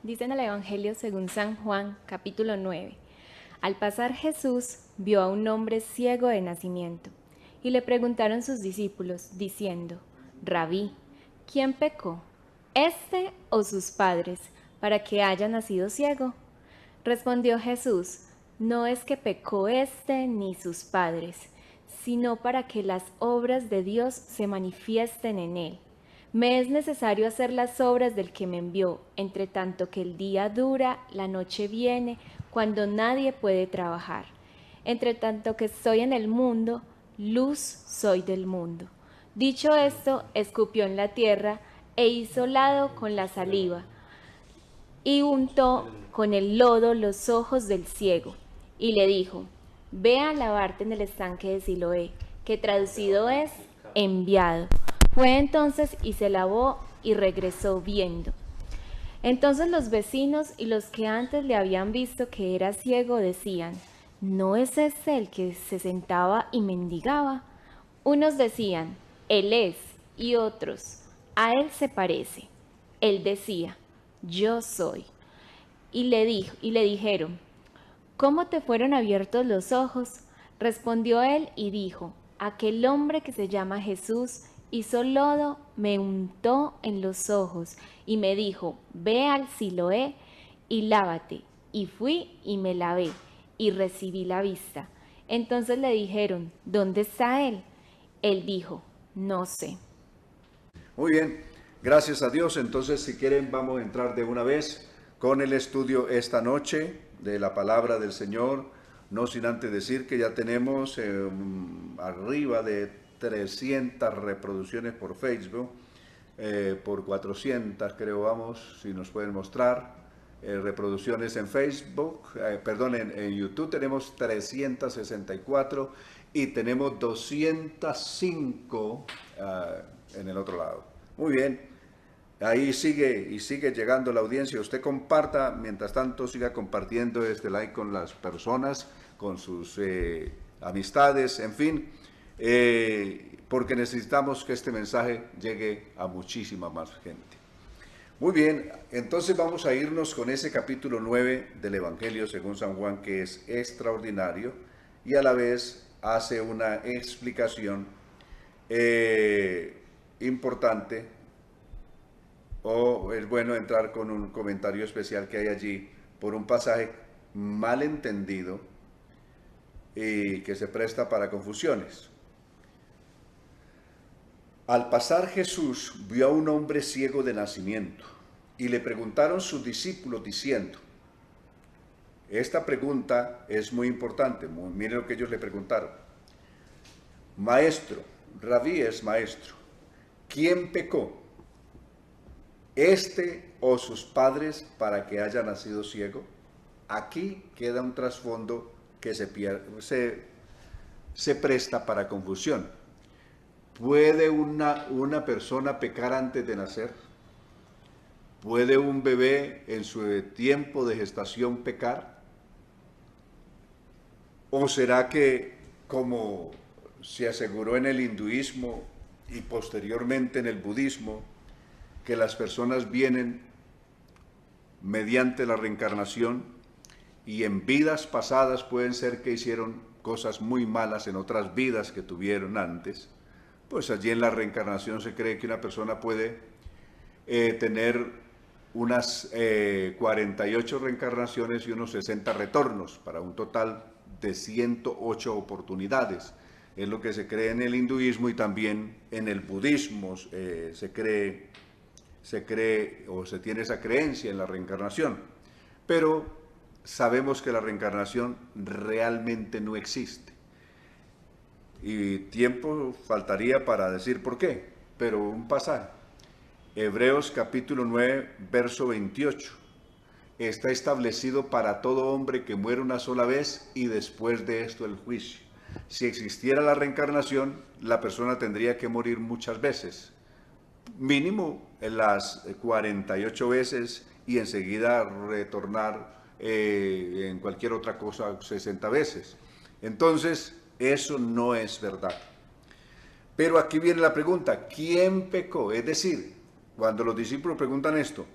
Dice en el Evangelio según San Juan, capítulo 9. Al pasar Jesús vio a un hombre ciego de nacimiento, y le preguntaron sus discípulos, diciendo, Rabí, ¿quién pecó, este o sus padres, para que haya nacido ciego? Respondió Jesús, no es que pecó este ni sus padres, sino para que las obras de Dios se manifiesten en él. Me es necesario hacer las obras del que me envió, entre tanto que el día dura, la noche viene, cuando nadie puede trabajar. Entre tanto que estoy en el mundo, luz soy del mundo. Dicho esto, escupió en la tierra e hizo lado con la saliva, y untó con el lodo los ojos del ciego, y le dijo, ve a lavarte en el estanque de Siloé, que traducido es enviado. Fue entonces y se lavó y regresó viendo. Entonces los vecinos y los que antes le habían visto que era ciego decían, ¿no es este el que se sentaba y mendigaba? Unos decían, él es, y otros, a él se parece. Él decía, yo soy. Y le dijeron, ¿cómo te fueron abiertos los ojos? Respondió él y dijo, aquel hombre que se llama Jesús hizo lodo, me untó en los ojos y me dijo, ve al Siloé y lávate. Y fui y me lavé y recibí la vista. Entonces le dijeron, ¿dónde está él? Él dijo, no sé. Muy bien, gracias a Dios. Entonces, si quieren, vamos a entrar de una vez con el estudio esta noche de la palabra del Señor. No sin antes decir que ya tenemos arriba de 300 reproducciones por Facebook, por 400 creo vamos, si nos pueden mostrar. Reproducciones en Facebook, en YouTube tenemos 364 y tenemos 205 en el otro lado. Muy bien, ahí sigue y sigue llegando la audiencia. Usted comparta, mientras tanto siga compartiendo este like con las personas, con sus amistades, en fin, porque necesitamos que este mensaje llegue a muchísima más gente. Muy bien, entonces vamos a irnos con ese capítulo 9 del Evangelio según San Juan, que es extraordinario y a la vez hace una explicación importante, o es bueno entrar con un comentario especial que hay allí por un pasaje mal entendido y que se presta para confusiones. Al pasar Jesús vio a un hombre ciego de nacimiento y le preguntaron sus discípulos diciendo, esta pregunta es muy importante, miren lo que ellos le preguntaron, maestro, Rabí es maestro, ¿quién pecó, este o sus padres, para que haya nacido ciego? Aquí queda un trasfondo que se presta para confusión. ¿Puede una persona pecar antes de nacer? ¿Puede un bebé en su tiempo de gestación pecar? ¿O será que, como se aseguró en el hinduismo y posteriormente en el budismo, que las personas vienen mediante la reencarnación y en vidas pasadas pueden ser que hicieron cosas muy malas en otras vidas que tuvieron antes? Pues allí en la reencarnación se cree que una persona puede tener unas 48 reencarnaciones y unos 60 retornos, para un total de 108 oportunidades. Es lo que se cree en el hinduismo y también en el budismo se cree o se tiene esa creencia en la reencarnación. Pero sabemos que la reencarnación realmente no existe. Y tiempo faltaría para decir por qué, pero un pasaje. Hebreos capítulo 9, verso 28. Está establecido para todo hombre que muere una sola vez y después de esto el juicio. Si existiera la reencarnación, la persona tendría que morir muchas veces. Mínimo en las 48 veces y enseguida retornar en cualquier otra cosa 60 veces. Entonces, eso no es verdad. Pero aquí viene la pregunta, ¿quién pecó? Es decir, cuando los discípulos preguntan esto,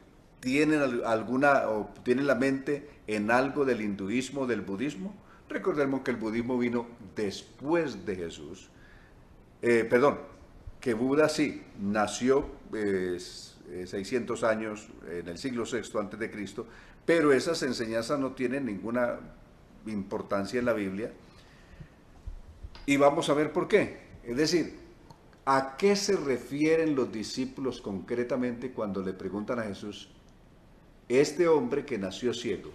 tienen alguna o tienen la mente en algo del hinduismo, del budismo. Recordemos que el budismo vino después de Jesús. Que Buda sí nació 600 años en el siglo VI antes de Cristo, pero esas enseñanzas no tienen ninguna importancia en la Biblia. Y vamos a ver por qué. Es decir, ¿a qué se refieren los discípulos concretamente cuando le preguntan a Jesús, este hombre que nació ciego,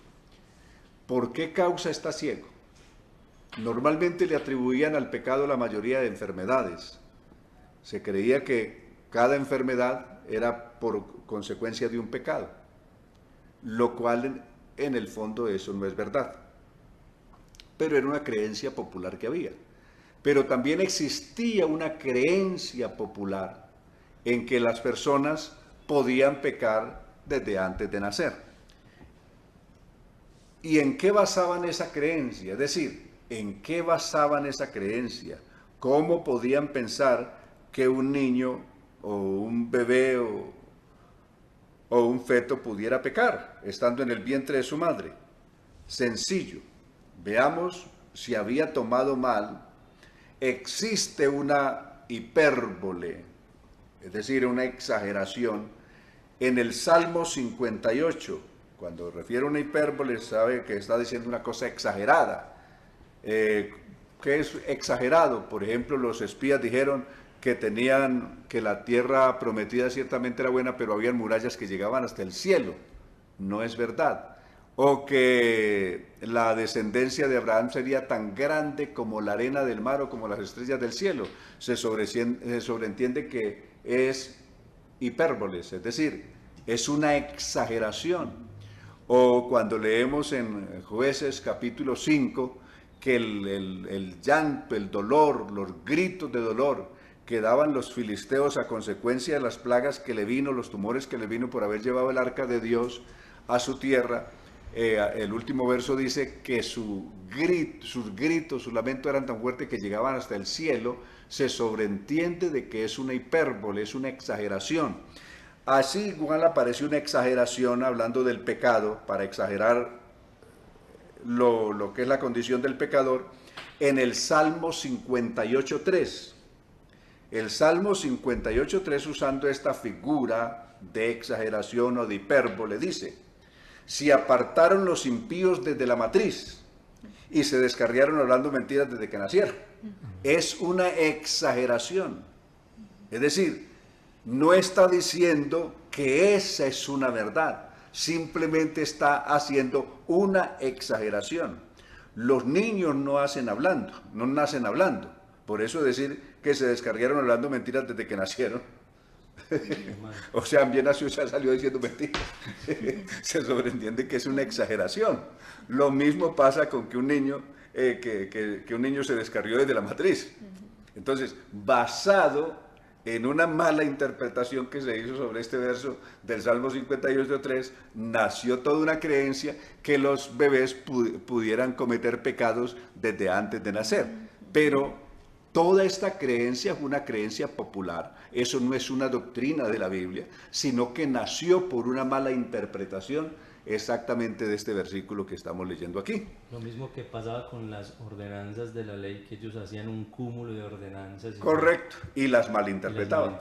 ¿por qué causa está ciego? Normalmente le atribuían al pecado la mayoría de enfermedades. Se creía que cada enfermedad era por consecuencia de un pecado, lo cual en el fondo eso no es verdad. Pero era una creencia popular que había. Pero también existía una creencia popular en que las personas podían pecar desde antes de nacer. ¿Y en qué basaban esa creencia? Es decir, ¿en qué basaban esa creencia? ¿Cómo podían pensar que un niño o un bebé o un feto pudiera pecar estando en el vientre de su madre? Sencillo. Veamos si había tomado mal. Existe una hipérbole, es decir, una exageración, en el Salmo 58. Cuando refiere a una hipérbole, sabe que está diciendo una cosa exagerada. ¿Qué es exagerado? Por ejemplo, los espías dijeron que la tierra prometida ciertamente era buena, pero habían murallas que llegaban hasta el cielo. No es verdad. O que la descendencia de Abraham sería tan grande como la arena del mar o como las estrellas del cielo. Se sobreentiende que es hipérboles, es decir, es una exageración. O cuando leemos en Jueces capítulo 5 que el llanto, el dolor, los gritos de dolor que daban los filisteos a consecuencia de las plagas que le vino, los tumores que le vino por haber llevado el arca de Dios a su tierra, el último verso dice que sus gritos, su lamento eran tan fuertes que llegaban hasta el cielo. Se sobreentiende de que es una hipérbole, es una exageración. Así igual aparece una exageración hablando del pecado, para exagerar lo que es la condición del pecador, en el Salmo 58.3. El Salmo 58.3, usando esta figura de exageración o de hipérbole, dice: si apartaron los impíos desde la matriz y se descarriaron hablando mentiras desde que nacieron. Es una exageración. Es decir, no está diciendo que esa es una verdad, simplemente está haciendo una exageración. Los niños no nacen hablando. Por eso decir que se descarriaron hablando mentiras desde que nacieron. O sea, bien nació y ya salió diciendo mentiras. Se sobreentiende que es una exageración. Lo mismo pasa con que un niño, que un niño se descarrió desde la matriz. Entonces, basado en una mala interpretación que se hizo sobre este verso del Salmo 58.3, nació toda una creencia que los bebés pudieran cometer pecados desde antes de nacer. Pero toda esta creencia es una creencia popular. Eso no es una doctrina de la Biblia, sino que nació por una mala interpretación exactamente de este versículo que estamos leyendo aquí. Lo mismo que pasaba con las ordenanzas de la ley, que ellos hacían un cúmulo de ordenanzas. Correcto, y las malinterpretaban.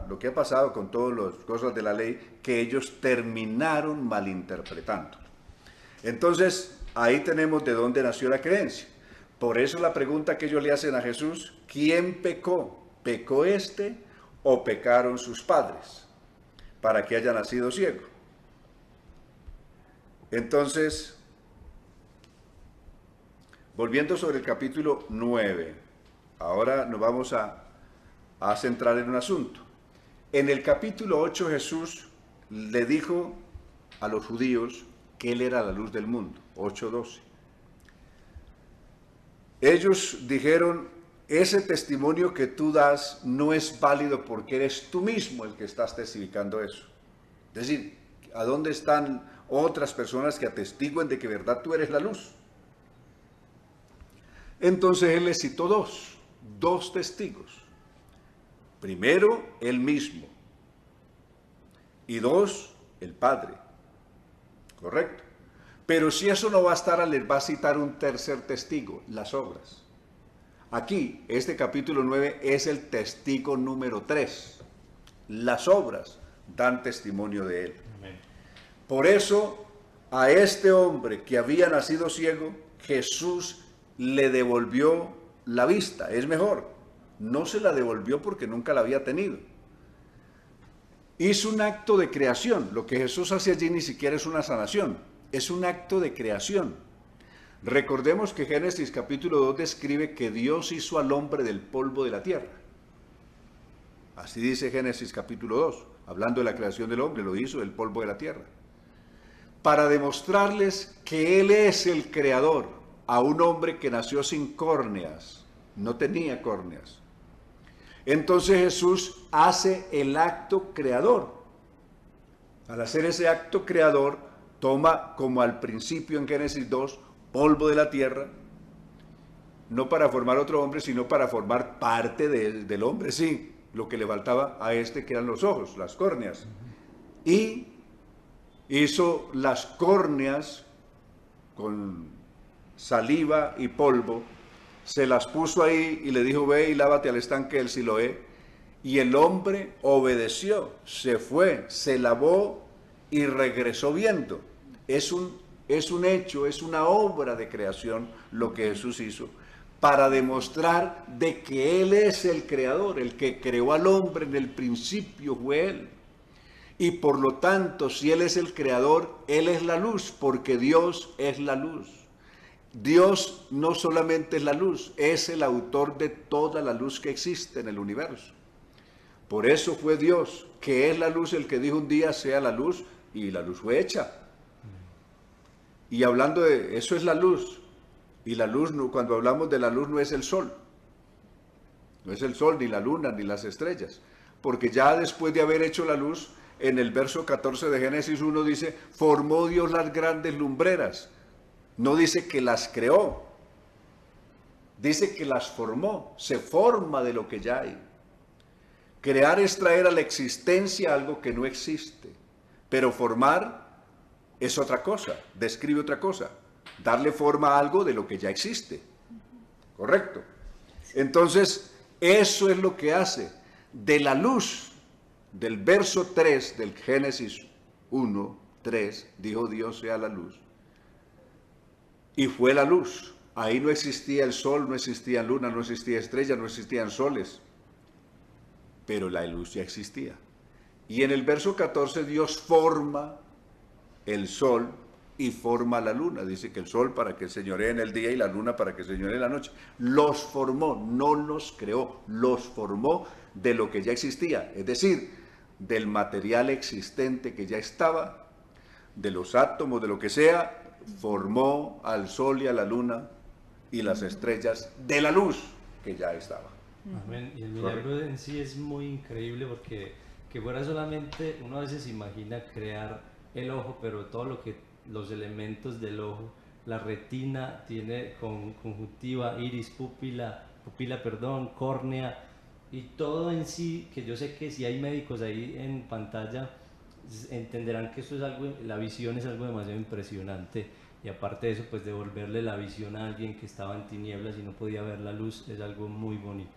Lo que ha pasado con todas las cosas de la ley, que ellos terminaron malinterpretando. Entonces, ahí tenemos de dónde nació la creencia. Por eso la pregunta que ellos le hacen a Jesús: ¿quién pecó? ¿Pecó este o pecaron sus padres para que haya nacido ciego? Entonces, volviendo sobre el capítulo 9, ahora nos vamos a centrar en un asunto. En el capítulo 8 Jesús le dijo a los judíos que Él era la luz del mundo, 8:12. Ellos dijeron: ese testimonio que tú das no es válido porque eres tú mismo el que estás testificando eso. Es decir, ¿a dónde están otras personas que atestiguen de que verdad tú eres la luz? Entonces Él les citó dos testigos. Primero, Él mismo. Y dos, el Padre. ¿Correcto? Pero si eso no bastara, les va a citar un tercer testigo, las obras. Aquí, este capítulo 9 es el testigo número 3. Las obras dan testimonio de él. Amén. Por eso, a este hombre que había nacido ciego, Jesús le devolvió la vista. Es mejor, no se la devolvió porque nunca la había tenido. Hizo un acto de creación. Lo que Jesús hace allí ni siquiera es una sanación, es un acto de creación. Recordemos que Génesis capítulo 2 describe que Dios hizo al hombre del polvo de la tierra. Así dice Génesis capítulo 2, hablando de la creación del hombre, lo hizo del polvo de la tierra. Para demostrarles que Él es el creador a un hombre que nació sin córneas, no tenía córneas. Entonces Jesús hace el acto creador. Al hacer ese acto creador, toma como al principio en Génesis 2, polvo de la tierra, no para formar otro hombre, sino para formar parte del hombre, sí, lo que le faltaba a este que eran los ojos, las córneas. Y hizo las córneas con saliva y polvo, se las puso ahí y le dijo, ve y lávate al estanque del Siloé. Y el hombre obedeció, se fue, se lavó y regresó viendo. Es un hecho, es una obra de creación lo que Jesús hizo, para demostrar de que Él es el creador, el que creó al hombre en el principio fue Él. Y por lo tanto, si Él es el creador, Él es la luz, porque Dios es la luz. Dios no solamente es la luz, es el autor de toda la luz que existe en el universo. Por eso fue Dios, que es la luz, el que dijo un día sea la luz, y la luz fue hecha. Y hablando de eso, es la luz. Y la luz, cuando hablamos de la luz, no es el sol. No es el sol, ni la luna, ni las estrellas. Porque ya después de haber hecho la luz, en el verso 14 de Génesis 1 dice, formó Dios las grandes lumbreras. No dice que las creó. Dice que las formó. Se forma de lo que ya hay. Crear es traer a la existencia algo que no existe. Pero formar es otra cosa, describe otra cosa, darle forma a algo de lo que ya existe, ¿correcto? Entonces, eso es lo que hace de la luz, del verso 3 del Génesis 1, 3, dijo Dios sea la luz, y fue la luz. Ahí no existía el sol, no existía luna, no existía estrella, no existían soles, pero la luz ya existía. Y en el verso 14 Dios forma el sol y forma la luna. Dice que el sol para que señoree en el día y la luna para que señoree en la noche. Los formó, no los creó, los formó de lo que ya existía. Es decir, del material existente que ya estaba, de los átomos, de lo que sea, formó al sol y a la luna y las estrellas de la luz que ya estaba. Amén. Y el milagro en sí es muy increíble porque que fuera solamente, uno a veces imagina crear el ojo, pero todo lo que los elementos del ojo, la retina tiene conjuntiva, iris, pupila, córnea y todo en sí, que yo sé que si hay médicos ahí en pantalla entenderán que esto es algo, la visión es algo demasiado impresionante y aparte de eso, pues devolverle la visión a alguien que estaba en tinieblas y no podía ver la luz es algo muy bonito.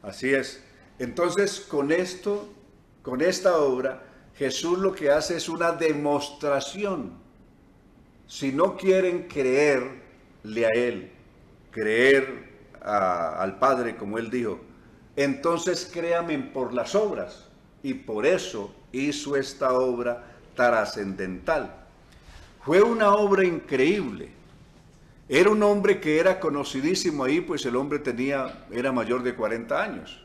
Así es. Entonces, con esta obra, Jesús lo que hace es una demostración. Si no quieren creerle a Él, creer al Padre, como Él dijo, entonces créanme por las obras. Y por eso hizo esta obra trascendental. Fue una obra increíble. Era un hombre que era conocidísimo ahí, pues el hombre era mayor de 40 años.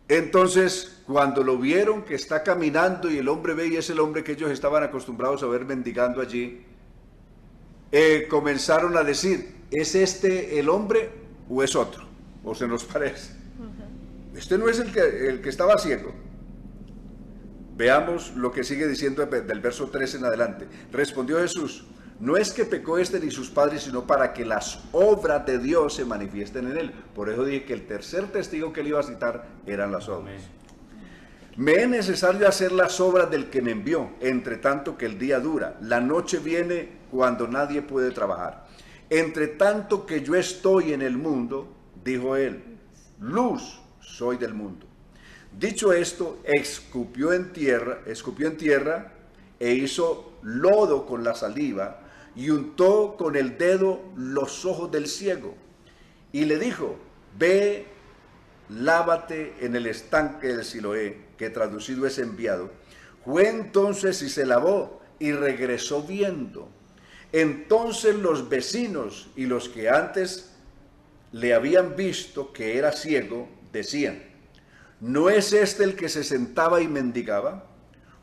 Entonces, cuando lo vieron que está caminando y el hombre ve y es el hombre que ellos estaban acostumbrados a ver mendigando allí, comenzaron a decir, ¿es este el hombre o es otro? ¿O se nos parece? Este no es el que estaba ciego. Veamos lo que sigue diciendo del verso 13 en adelante. Respondió Jesús, no es que pecó este ni sus padres, sino para que las obras de Dios se manifiesten en él. Por eso dije que el tercer testigo que él iba a citar eran las obras. Me es necesario hacer las obras del que me envió, entre tanto que el día dura. La noche viene cuando nadie puede trabajar. Entre tanto que yo estoy en el mundo, dijo él, luz soy del mundo. Dicho esto, escupió en tierra e hizo lodo con la saliva y untó con el dedo los ojos del ciego. Y le dijo, ve, lávate en el estanque del Siloé, que traducido es enviado. Fue entonces y se lavó y regresó viendo. Entonces los vecinos y los que antes le habían visto que era ciego, decían, ¿no es este el que se sentaba y mendigaba?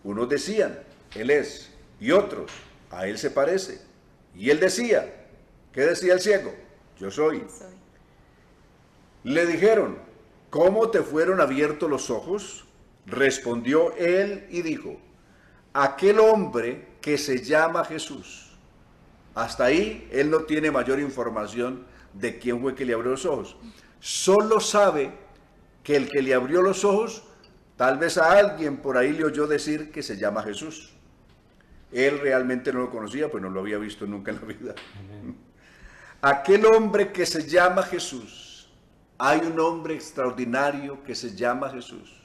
Unos decían, él es, y otros, a él se parece. Y él decía, ¿qué decía el ciego? Yo soy. Le dijeron, ¿cómo te fueron abiertos los ojos? Respondió él y dijo, aquel hombre que se llama Jesús. Hasta ahí él no tiene mayor información de quién fue que le abrió los ojos. Solo sabe que el que le abrió los ojos, tal vez a alguien por ahí le oyó decir que se llama Jesús. Él realmente no lo conocía, pues no lo había visto nunca en la vida. Amén. Aquel hombre que se llama Jesús, hay un hombre extraordinario que se llama Jesús.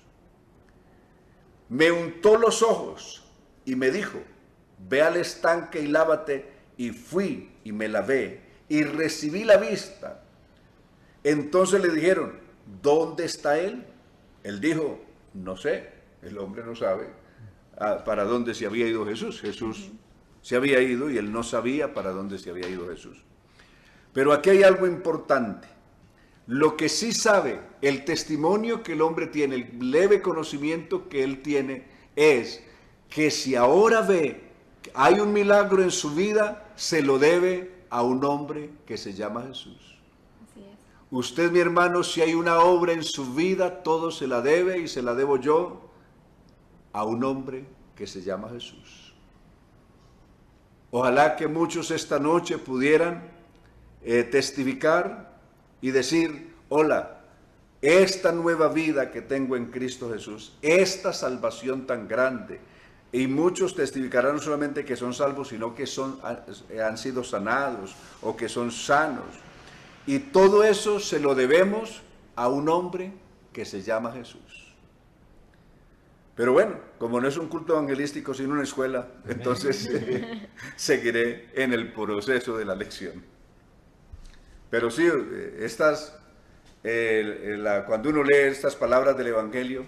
Me untó los ojos y me dijo, ve al estanque y lávate, y fui y me lavé y recibí la vista. Entonces le dijeron, ¿dónde está él? Él dijo, no sé, el hombre no sabe para dónde se había ido Jesús. Jesús se había ido y él no sabía para dónde se había ido Jesús. Pero aquí hay algo importante. Lo que sí sabe, el testimonio que el hombre tiene, el leve conocimiento que él tiene, es que si ahora ve que hay un milagro en su vida, se lo debe a un hombre que se llama Jesús. Así es. Usted, mi hermano, si hay una obra en su vida, todo se la debe y se la debo yo a un hombre que se llama Jesús. Ojalá que muchos esta noche pudieran testificar y decir, hola, esta nueva vida que tengo en Cristo Jesús, esta salvación tan grande, y muchos testificarán no solamente que son salvos, sino que han sido sanados o que son sanos. Y todo eso se lo debemos a un hombre que se llama Jesús. Pero bueno, como no es un culto evangelístico sino una escuela, entonces seguiré en el proceso de la lección. Pero sí, cuando uno lee estas palabras del Evangelio,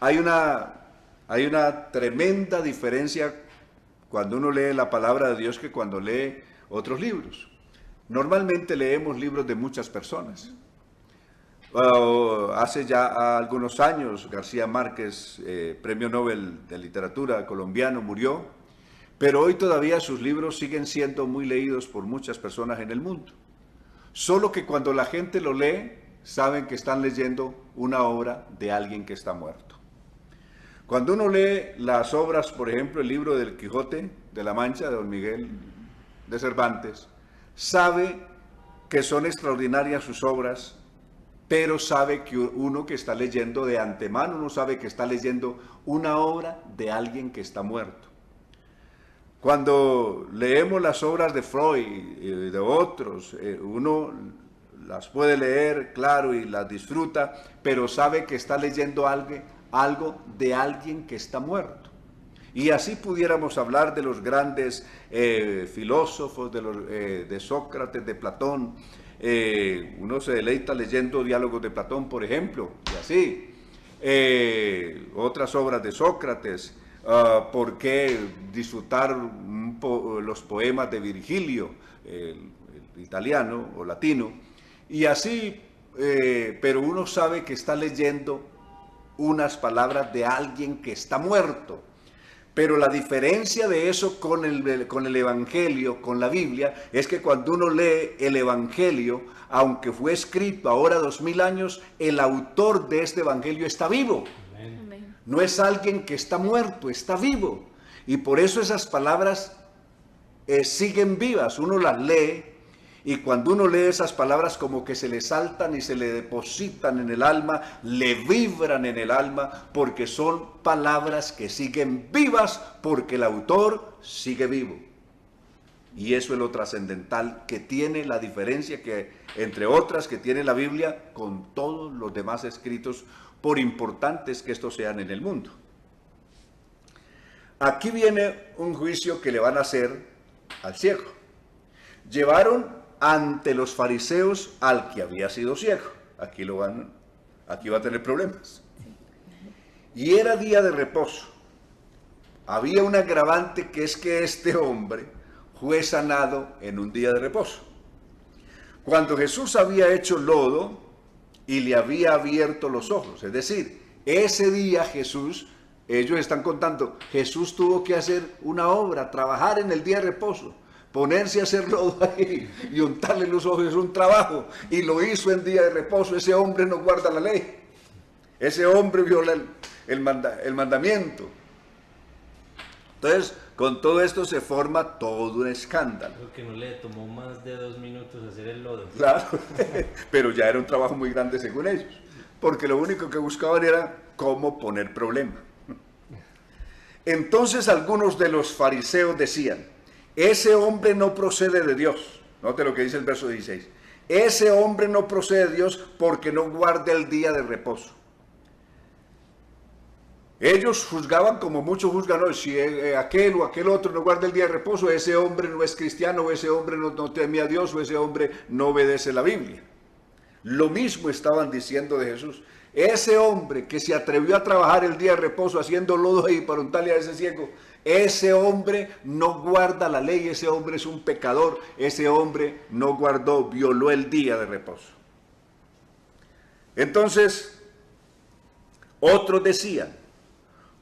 hay una tremenda diferencia cuando uno lee la palabra de Dios que cuando lee otros libros. Normalmente leemos libros de muchas personas. Hace ya algunos años, García Márquez, premio Nobel de Literatura colombiano, murió, pero hoy todavía sus libros siguen siendo muy leídos por muchas personas en el mundo. Solo que cuando la gente lo lee, saben que están leyendo una obra de alguien que está muerto. Cuando uno lee las obras, por ejemplo, el libro del Quijote de la Mancha, de Don Miguel de Cervantes, sabe que son extraordinarias sus obras, pero sabe que uno que está leyendo de antemano, uno sabe que está leyendo una obra de alguien que está muerto. Cuando leemos las obras de Freud y de otros, uno las puede leer, claro, y las disfruta, pero sabe que está leyendo algo de alguien que está muerto. Y así pudiéramos hablar de los grandes filósofos, de Sócrates, de Platón. Uno se deleita leyendo diálogos de Platón, por ejemplo, y así. Otras obras de Sócrates. ¿Por qué disfrutar los poemas de Virgilio, el italiano o latino? Y así, pero uno sabe que está leyendo unas palabras de alguien que está muerto. Pero la diferencia de eso con el Evangelio, con la Biblia, es que cuando uno lee el Evangelio, aunque fue escrito ahora 2000 años, el autor de este Evangelio está vivo. Amén. No es alguien que está muerto, está vivo. Y por eso esas palabras siguen vivas. Uno las lee Y cuando uno lee esas palabras, como que se le saltan y se le depositan en el alma, le vibran en el alma, porque son palabras que siguen vivas, porque el autor sigue vivo. Y eso es lo trascendental que tiene la diferencia, que entre otras que tiene la Biblia con todos los demás escritos, por importantes que estos sean en el mundo. Aquí viene un juicio que le van a hacer al ciego. Llevaron ante los fariseos al que había sido ciego. Aquí va a tener problemas. Y era día de reposo. Había un agravante, que es que este hombre fue sanado en un día de reposo. Cuando Jesús había hecho lodo y le había abierto los ojos, es decir, ese día Jesús, ellos están contando, Jesús tuvo que hacer una obra, trabajar en el día de reposo, ponerse a hacer lodo ahí y untarle los ojos, es un trabajo, y lo hizo en día de reposo. Ese hombre no guarda la ley, ese hombre viola el mandamiento. Entonces, con todo esto se forma todo un escándalo. Creo que no le tomó más de 2 minutos hacer el lodo. Claro, pero ya era un trabajo muy grande según ellos, porque lo único que buscaban era cómo poner problema. Entonces algunos de los fariseos decían, ese hombre no procede de Dios. Note lo que dice el verso 16. Ese hombre no procede de Dios porque no guarda el día de reposo. Ellos juzgaban como muchos juzgan hoy, si aquel o aquel otro no guarda el día de reposo, ese hombre no es cristiano, o ese hombre no teme a Dios, o ese hombre no obedece la Biblia. Lo mismo estaban diciendo de Jesús. Ese hombre que se atrevió a trabajar el día de reposo haciendo lodo y para untarle a ese ciego, ese hombre no guarda la ley, ese hombre es un pecador, ese hombre no guardó, violó el día de reposo. Entonces, otros decían,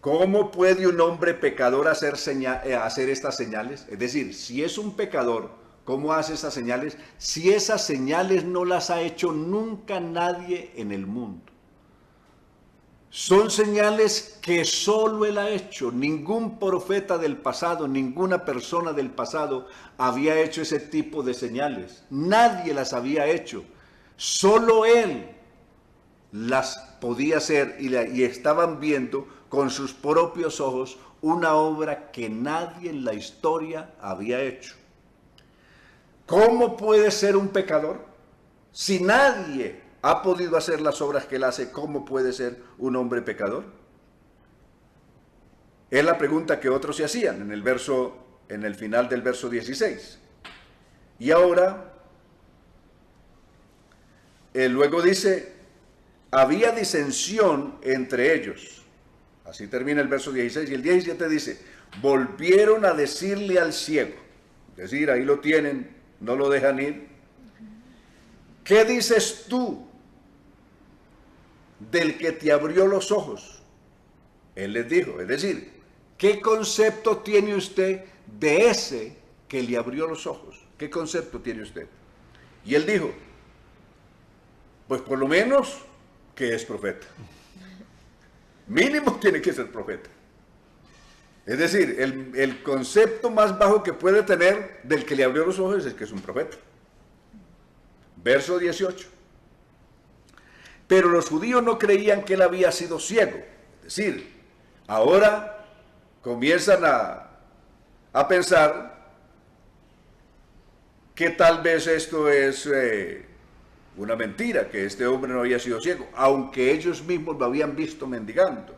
¿cómo puede un hombre pecador hacer estas señales? Es decir, si es un pecador, ¿cómo hace esas señales? Si esas señales no las ha hecho nunca nadie en el mundo. Son señales que solo él ha hecho. Ningún profeta del pasado, ninguna persona del pasado había hecho ese tipo de señales. Nadie las había hecho. Solo él las podía hacer y estaban viendo con sus propios ojos una obra que nadie en la historia había hecho. ¿Cómo puede ser un pecador? Si nadie ha podido hacer las obras que él hace, ¿cómo puede ser un hombre pecador? Es la pregunta que otros se hacían en el final del verso 16. Y ahora, luego dice, había disensión entre ellos. Así termina el verso 16. Y el 17 dice, volvieron a decirle al ciego, es decir, ahí lo tienen, no lo dejan ir. ¿Qué dices tú del que te abrió los ojos? Él les dijo, es decir, ¿qué concepto tiene usted de ese que le abrió los ojos? ¿Qué concepto tiene usted? Y él dijo, pues por lo menos que es profeta. Mínimo tiene que ser profeta. Es decir, el concepto más bajo que puede tener del que le abrió los ojos es que es un profeta. Verso 18. Pero los judíos no creían que él había sido ciego. Es decir, ahora comienzan a pensar que tal vez esto es una mentira, que este hombre no había sido ciego, aunque ellos mismos lo habían visto mendigando.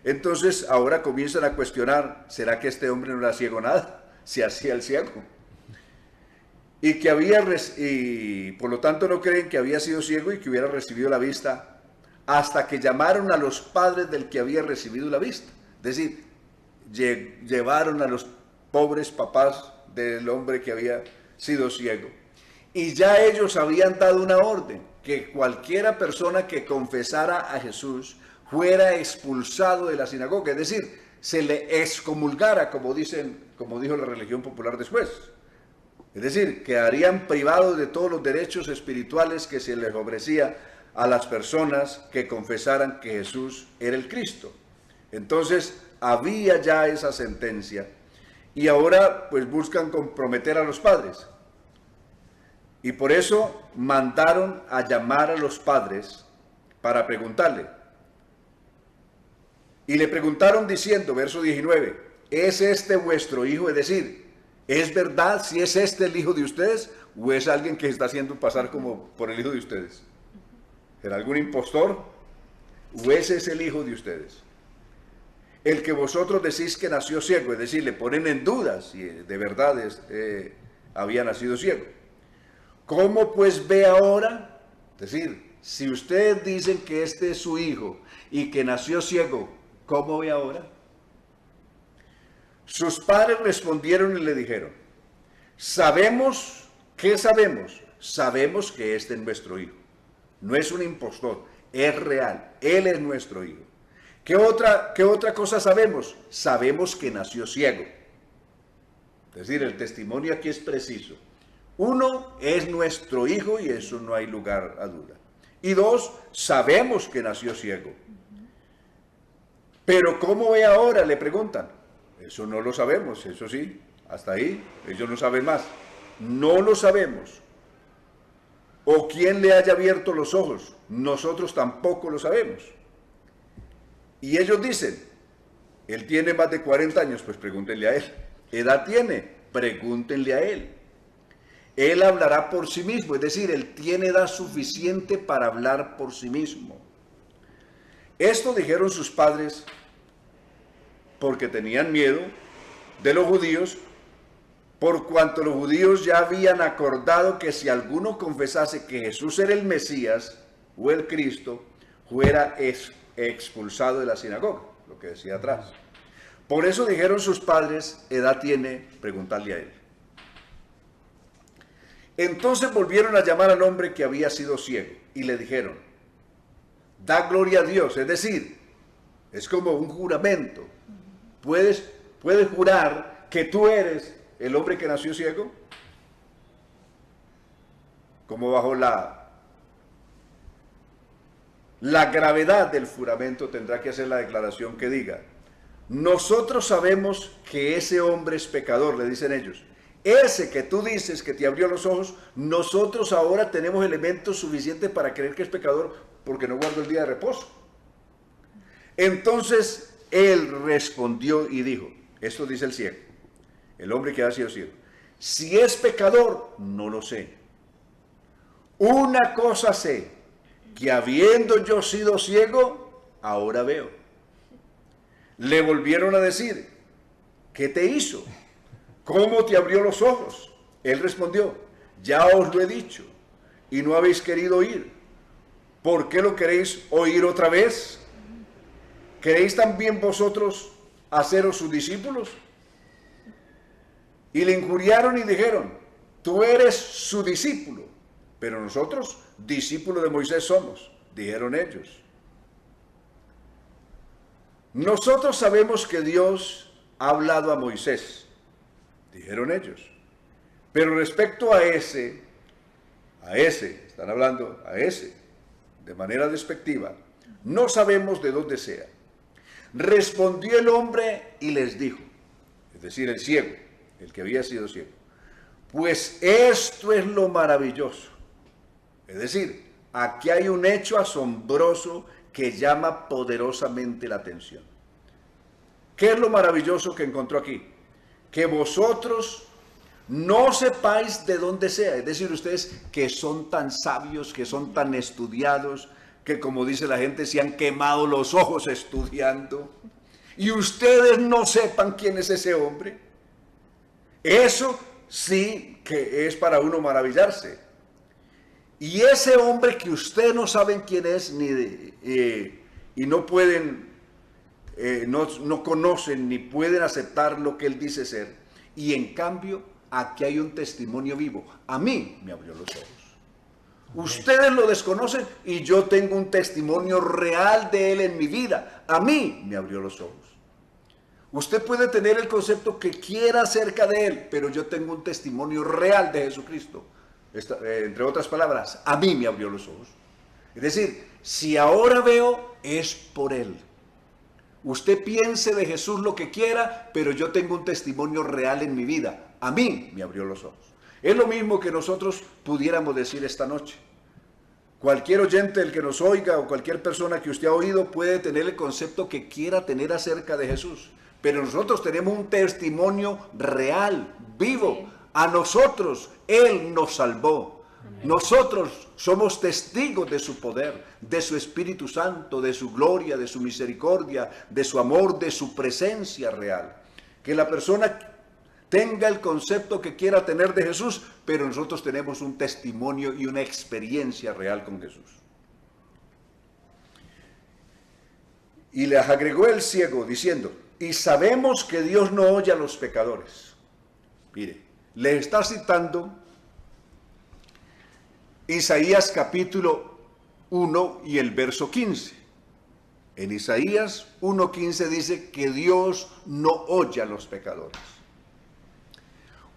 Entonces ahora comienzan a cuestionar, ¿será que este hombre no era ciego nada? Se hacía el ciego. Y por lo tanto no creen que había sido ciego y que hubiera recibido la vista, hasta que llamaron a los padres del que había recibido la vista. Es decir, llevaron a los pobres papás del hombre que había sido ciego. Y ya ellos habían dado una orden, que cualquiera persona que confesara a Jesús fuera expulsado de la sinagoga, es decir, se le excomulgara, como dijo la religión popular después. Es decir, quedarían privados de todos los derechos espirituales que se les ofrecía a las personas que confesaran que Jesús era el Cristo. Entonces, había ya esa sentencia y ahora pues buscan comprometer a los padres. Y por eso mandaron a llamar a los padres para preguntarle. Y le preguntaron diciendo, verso 19, ¿es este vuestro hijo? Es decir, ¿es verdad si es este el hijo de ustedes o es alguien que está haciendo pasar como por el hijo de ustedes? ¿Será algún impostor o ese es el hijo de ustedes? El que vosotros decís que nació ciego, es decir, le ponen en duda si de verdad había nacido ciego. ¿Cómo pues ve ahora? Es decir, si ustedes dicen que este es su hijo y que nació ciego, ¿cómo ve ahora? Sus padres respondieron y le dijeron, ¿qué sabemos? Sabemos que este es nuestro hijo. No es un impostor, es real, él es nuestro hijo. ¿Qué otra cosa sabemos? Sabemos que nació ciego. Es decir, el testimonio aquí es preciso. Uno, es nuestro hijo y eso no hay lugar a duda. Y dos, sabemos que nació ciego. Pero ¿cómo ve ahora? Le preguntan. Eso no lo sabemos, eso sí, hasta ahí, ellos no saben más. No lo sabemos. O quién le haya abierto los ojos, nosotros tampoco lo sabemos. Y ellos dicen, él tiene más de 40 años, pues pregúntenle a él. ¿Edad tiene? Pregúntenle a él. Él hablará por sí mismo, es decir, él tiene edad suficiente para hablar por sí mismo. Esto dijeron sus padres porque tenían miedo de los judíos, por cuanto los judíos ya habían acordado que si alguno confesase que Jesús era el Mesías o el Cristo, fuera expulsado de la sinagoga, lo que decía atrás. Por eso dijeron sus padres, edad tiene, preguntarle a él. Entonces volvieron a llamar al hombre que había sido ciego y le dijeron, da gloria a Dios, es decir, es como un juramento. ¿Puedes jurar que tú eres el hombre que nació ciego? Como bajo la gravedad del juramento tendrá que hacer la declaración que diga, nosotros sabemos que ese hombre es pecador, le dicen ellos. Ese que tú dices que te abrió los ojos, nosotros ahora tenemos elementos suficientes para creer que es pecador porque no guardó el día de reposo. Entonces él respondió y dijo, esto dice el ciego, el hombre que ha sido ciego, si es pecador, no lo sé. Una cosa sé, que habiendo yo sido ciego, ahora veo. Le volvieron a decir, ¿qué te hizo? ¿Cómo te abrió los ojos? Él respondió, ya os lo he dicho, y no habéis querido oír. ¿Por qué lo queréis oír otra vez? ¿Queréis también vosotros haceros sus discípulos? Y le injuriaron y dijeron, tú eres su discípulo, pero nosotros discípulos de Moisés somos, dijeron ellos. Nosotros sabemos que Dios ha hablado a Moisés, dijeron ellos. Pero respecto a ese, están hablando a ese, de manera despectiva, no sabemos de dónde sea. Respondió el hombre y les dijo, es decir, el ciego, el que había sido ciego, pues esto es lo maravilloso. Es decir, aquí hay un hecho asombroso que llama poderosamente la atención. ¿Qué es lo maravilloso que encontró aquí? Que vosotros no sepáis de dónde sea, es decir, ustedes que son tan sabios, que son tan estudiados, que como dice la gente, se han quemado los ojos estudiando, y ustedes no sepan quién es ese hombre. Eso sí que es para uno maravillarse. Y ese hombre que ustedes no saben quién es, y no pueden, no conocen ni pueden aceptar lo que él dice ser, y en cambio aquí hay un testimonio vivo. A mí me abrió los ojos. Ustedes lo desconocen y yo tengo un testimonio real de él en mi vida. A mí me abrió los ojos. Usted puede tener el concepto que quiera acerca de él, pero yo tengo un testimonio real de Jesucristo. Entre otras palabras, a mí me abrió los ojos. Es decir, si ahora veo, es por él. Usted piense de Jesús lo que quiera, pero yo tengo un testimonio real en mi vida. A mí me abrió los ojos. Es lo mismo que nosotros pudiéramos decir esta noche. Cualquier oyente del que nos oiga o cualquier persona que usted ha oído puede tener el concepto que quiera tener acerca de Jesús. Pero nosotros tenemos un testimonio real, vivo. A nosotros Él nos salvó. Nosotros somos testigos de su poder, de su Espíritu Santo, de su gloria, de su misericordia, de su amor, de su presencia real. Que la persona tenga el concepto que quiera tener de Jesús, pero nosotros tenemos un testimonio y una experiencia real con Jesús. Y les agregó el ciego diciendo, y sabemos que Dios no oye a los pecadores. Mire, le está citando Isaías capítulo 1 y el verso 15. En Isaías 1:15 dice que Dios no oye a los pecadores.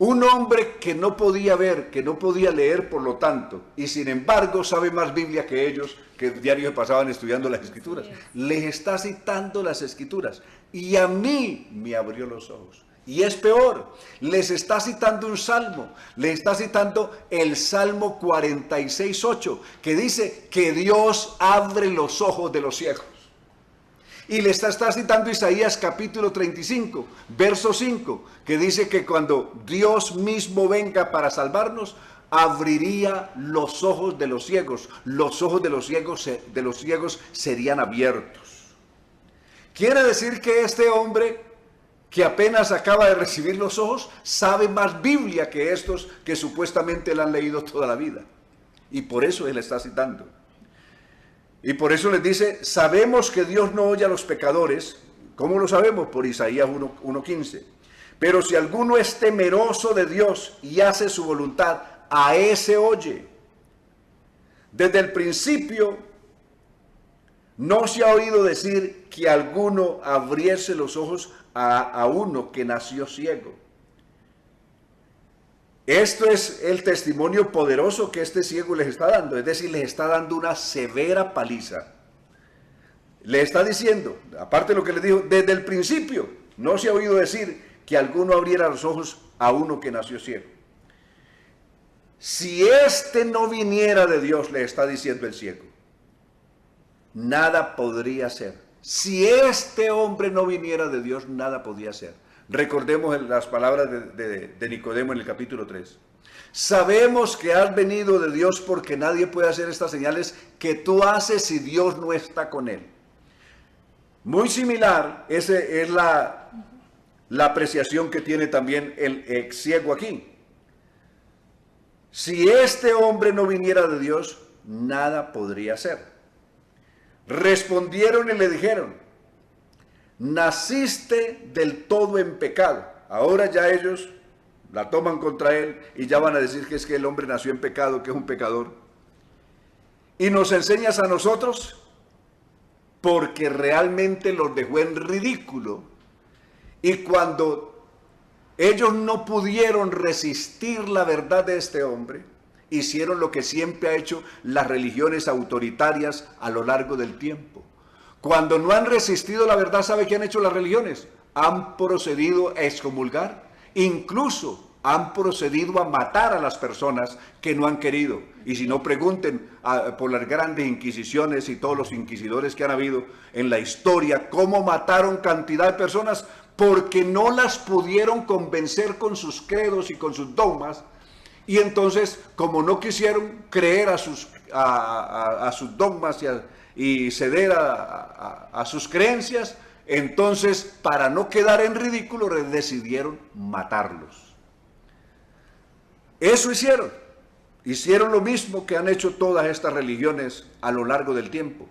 Un hombre que no podía ver, que no podía leer, por lo tanto, y sin embargo sabe más Biblia que ellos, que diario pasaban estudiando las Escrituras. Les está citando las Escrituras. Y a mí me abrió los ojos. Y es peor, les está citando un salmo, les está citando el Salmo 46:8, que dice que Dios abre los ojos de los ciegos. Y le está citando Isaías capítulo 35, verso 5, que dice que cuando Dios mismo venga para salvarnos, abriría los ojos de los ciegos. Los ojos de los ciegos serían abiertos. Quiere decir que este hombre, que apenas acaba de recibir los ojos, sabe más Biblia que estos que supuestamente la han leído toda la vida. Y por eso él está citando. Y por eso les dice, sabemos que Dios no oye a los pecadores. ¿Cómo lo sabemos? Por Isaías 1:15. Pero si alguno es temeroso de Dios y hace su voluntad, a ese oye. Desde el principio no se ha oído decir que alguno abriese los ojos a uno que nació ciego. Esto es el testimonio poderoso que este ciego les está dando, es decir, les está dando una severa paliza. Le está diciendo, aparte de lo que les dijo, desde el principio no se ha oído decir que alguno abriera los ojos a uno que nació ciego. Si este no viniera de Dios, le está diciendo el ciego, nada podría ser. Si este hombre no viniera de Dios, nada podía ser. Recordemos las palabras de Nicodemo en el capítulo 3. Sabemos que has venido de Dios porque nadie puede hacer estas señales que tú haces si Dios no está con él. Muy similar, esa es la apreciación que tiene también el ex ciego aquí. Si este hombre no viniera de Dios, nada podría ser. Respondieron y le dijeron, naciste del todo en pecado. Ahora ya ellos la toman contra él y ya van a decir que es que el hombre nació en pecado, que es un pecador. Y nos enseñas a nosotros, porque realmente los dejó en ridículo. Y cuando ellos no pudieron resistir la verdad de este hombre, hicieron lo que siempre ha hecho las religiones autoritarias a lo largo del tiempo. Cuando no han resistido la verdad, ¿sabe qué han hecho las religiones? Han procedido a excomulgar, incluso han procedido a matar a las personas que no han querido. Y si no, pregunten por las grandes inquisiciones y todos los inquisidores que han habido en la historia, cómo mataron cantidad de personas porque no las pudieron convencer con sus credos y con sus dogmas. Y entonces, como no quisieron creer a sus dogmas y ceder a sus creencias, entonces, para no quedar en ridículo, decidieron matarlos. Eso hicieron. Hicieron lo mismo que han hecho todas estas religiones a lo largo del tiempo.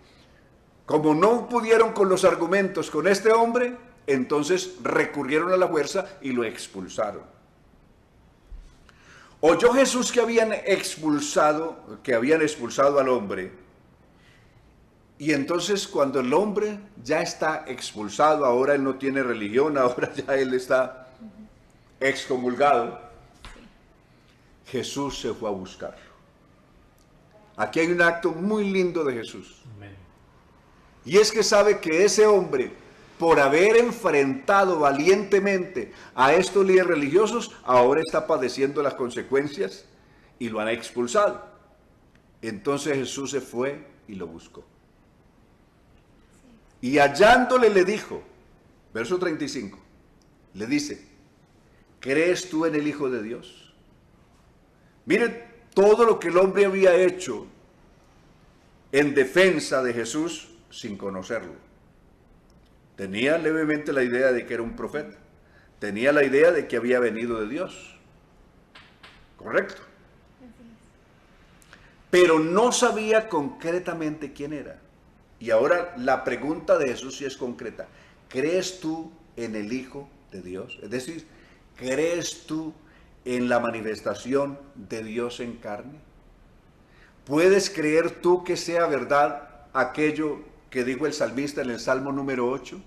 Como no pudieron con los argumentos con este hombre, entonces recurrieron a la fuerza y lo expulsaron. Oyó Jesús que habían expulsado al hombre. Y entonces cuando el hombre ya está expulsado, ahora él no tiene religión, ahora ya él está excomulgado, Jesús se fue a buscarlo. Aquí hay un acto muy lindo de Jesús. Amén. Y es que sabe que ese hombre por haber enfrentado valientemente a estos líderes religiosos, ahora está padeciendo las consecuencias y lo han expulsado. Entonces Jesús se fue y lo buscó. Y hallándole le dijo, verso 35, le dice, ¿crees tú en el Hijo de Dios? Miren todo lo que el hombre había hecho en defensa de Jesús sin conocerlo. Tenía levemente la idea de que era un profeta. Tenía la idea de que había venido de Dios. Correcto. Pero no sabía concretamente quién era. Y ahora la pregunta de Jesús sí es concreta. ¿Crees tú en el Hijo de Dios? Es decir, ¿crees tú en la manifestación de Dios en carne? ¿Puedes creer tú que sea verdad aquello que dijo el salmista en el Salmo número 8?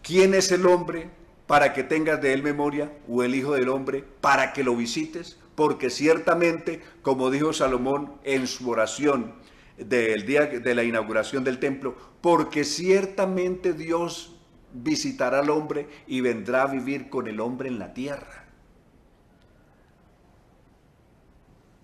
¿Quién es el hombre para que tengas de él memoria, o el Hijo del hombre para que lo visites? Porque ciertamente, como dijo Salomón en su oración del día de la inauguración del templo, porque ciertamente Dios visitará al hombre y vendrá a vivir con el hombre en la tierra.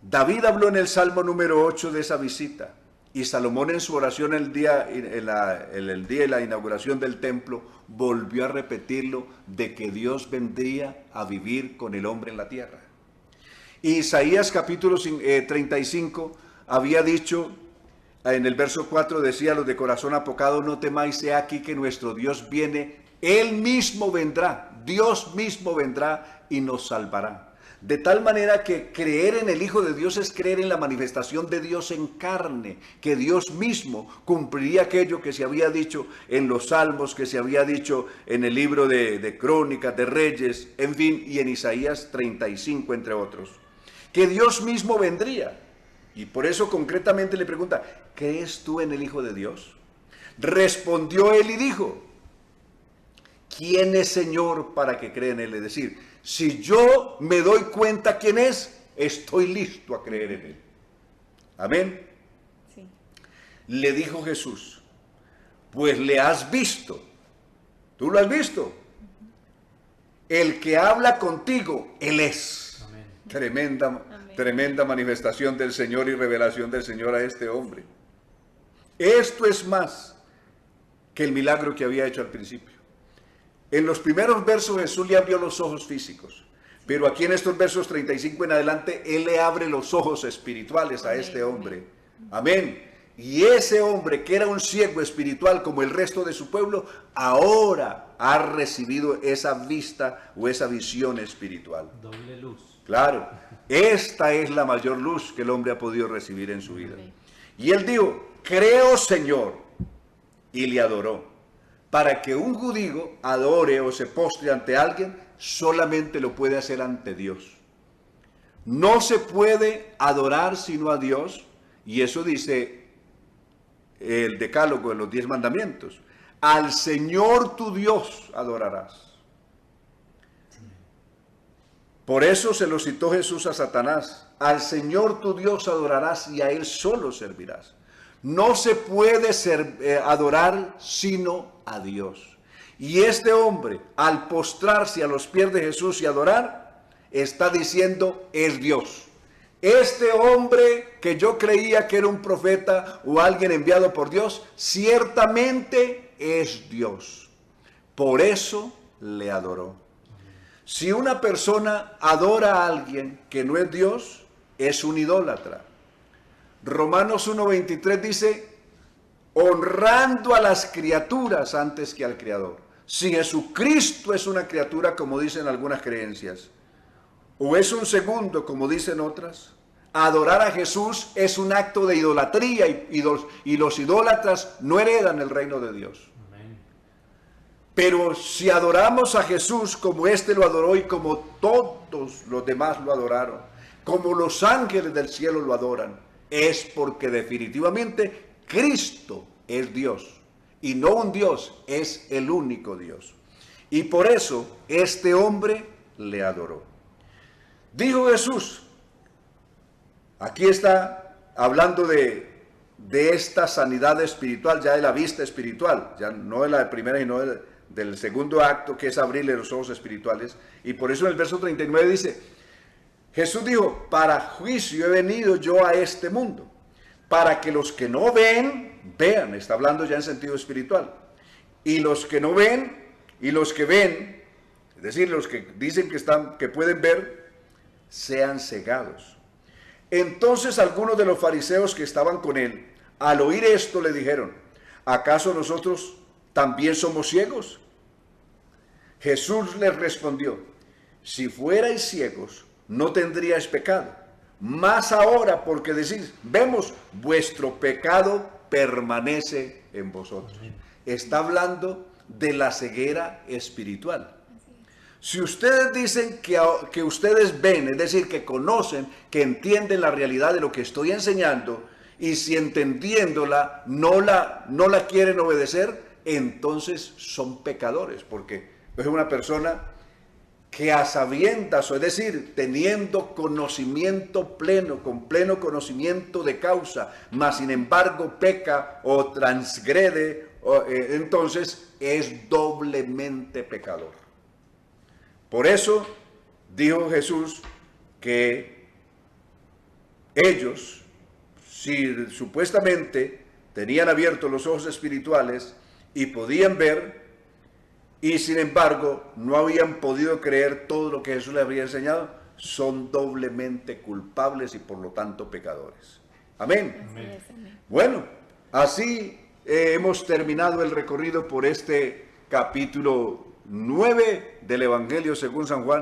David habló en el Salmo número 8 de esa visita, y Salomón en su oración el día de la inauguración del templo volvió a repetirlo, de que Dios vendría a vivir con el hombre en la tierra. Isaías capítulo 35 había dicho, en el verso 4 decía, los de corazón apocado, no temáis, he aquí que nuestro Dios viene, Él mismo vendrá, Dios mismo vendrá y nos salvará. De tal manera que creer en el Hijo de Dios es creer en la manifestación de Dios en carne, que Dios mismo cumpliría aquello que se había dicho en los Salmos, que se había dicho en el libro de Crónicas, de Reyes, en fin, y en Isaías 35, entre otros. Que Dios mismo vendría. Y por eso concretamente le pregunta, ¿crees tú en el Hijo de Dios? Respondió él y dijo, ¿quién es Señor para que crea en él? Es decir, si yo me doy cuenta quién es, estoy listo a creer en él. Amén. Sí. Le dijo Jesús, pues le has visto. ¿Tú lo has visto? El que habla contigo, él es. Amén. Tremenda manifestación del Señor y revelación del Señor a este hombre. Esto es más que el milagro que había hecho al principio. En los primeros versos Jesús le abrió los ojos físicos, pero aquí en estos versos 35 en adelante, Él le abre los ojos espirituales a este hombre. Amén. Y ese hombre que era un ciego espiritual como el resto de su pueblo, ahora ha recibido esa vista o esa visión espiritual. Doble luz. Claro, esta es la mayor luz que el hombre ha podido recibir en su vida. Y él dijo, creo Señor, y le adoró. Para que un judío adore o se postre ante alguien, solamente lo puede hacer ante Dios. No se puede adorar sino a Dios, y eso dice el decálogo de los 10 mandamientos. Al Señor tu Dios adorarás. Por eso se lo citó Jesús a Satanás. Al Señor tu Dios adorarás y a Él solo servirás. No se puede adorar sino a Dios. Y este hombre, al postrarse a los pies de Jesús y adorar, está diciendo, es Dios. Este hombre que yo creía que era un profeta o alguien enviado por Dios, ciertamente es Dios. Por eso le adoró. Si una persona adora a alguien que no es Dios, es un idólatra. Romanos 1:23 dice, honrando a las criaturas antes que al Creador. Si Jesucristo es una criatura, como dicen algunas creencias, o es un segundo, como dicen otras, adorar a Jesús es un acto de idolatría y los idólatras no heredan el reino de Dios. Amén. Pero si adoramos a Jesús como éste lo adoró y como todos los demás lo adoraron, como los ángeles del cielo lo adoran, es porque definitivamente Cristo es Dios. Y no un Dios, es el único Dios. Y por eso este hombre le adoró. Dijo Jesús, aquí está hablando de de esta sanidad espiritual, ya de la vista espiritual, ya no de la primera, sino del segundo acto, que es abrirle los ojos espirituales. Y por eso en el verso 39 dice, Jesús dijo, para juicio he venido yo a este mundo, para que los que no ven, vean. Está hablando ya en sentido espiritual. Y los que no ven, y los que ven, es decir, los que dicen que pueden ver, sean cegados. Entonces algunos de los fariseos que estaban con él, al oír esto, le dijeron, ¿acaso nosotros también somos ciegos? Jesús les respondió, si fuerais ciegos, no tendríais pecado. Más ahora, porque decís, vemos, vuestro pecado permanece en vosotros. Está hablando de la ceguera espiritual. Si ustedes dicen que ustedes ven, es decir, que conocen, que entienden la realidad de lo que estoy enseñando, y si entendiéndola no la quieren obedecer, entonces son pecadores, porque es una persona que a sabiendas, o es decir, teniendo conocimiento pleno, con pleno conocimiento de causa, mas sin embargo peca o transgrede, entonces es doblemente pecador. Por eso dijo Jesús que ellos, si supuestamente tenían abiertos los ojos espirituales y podían ver, y sin embargo no habían podido creer todo lo que Jesús les había enseñado, son doblemente culpables y por lo tanto pecadores. Amén. Amén. Amén. Bueno, así hemos terminado el recorrido por este capítulo 9 del Evangelio según San Juan.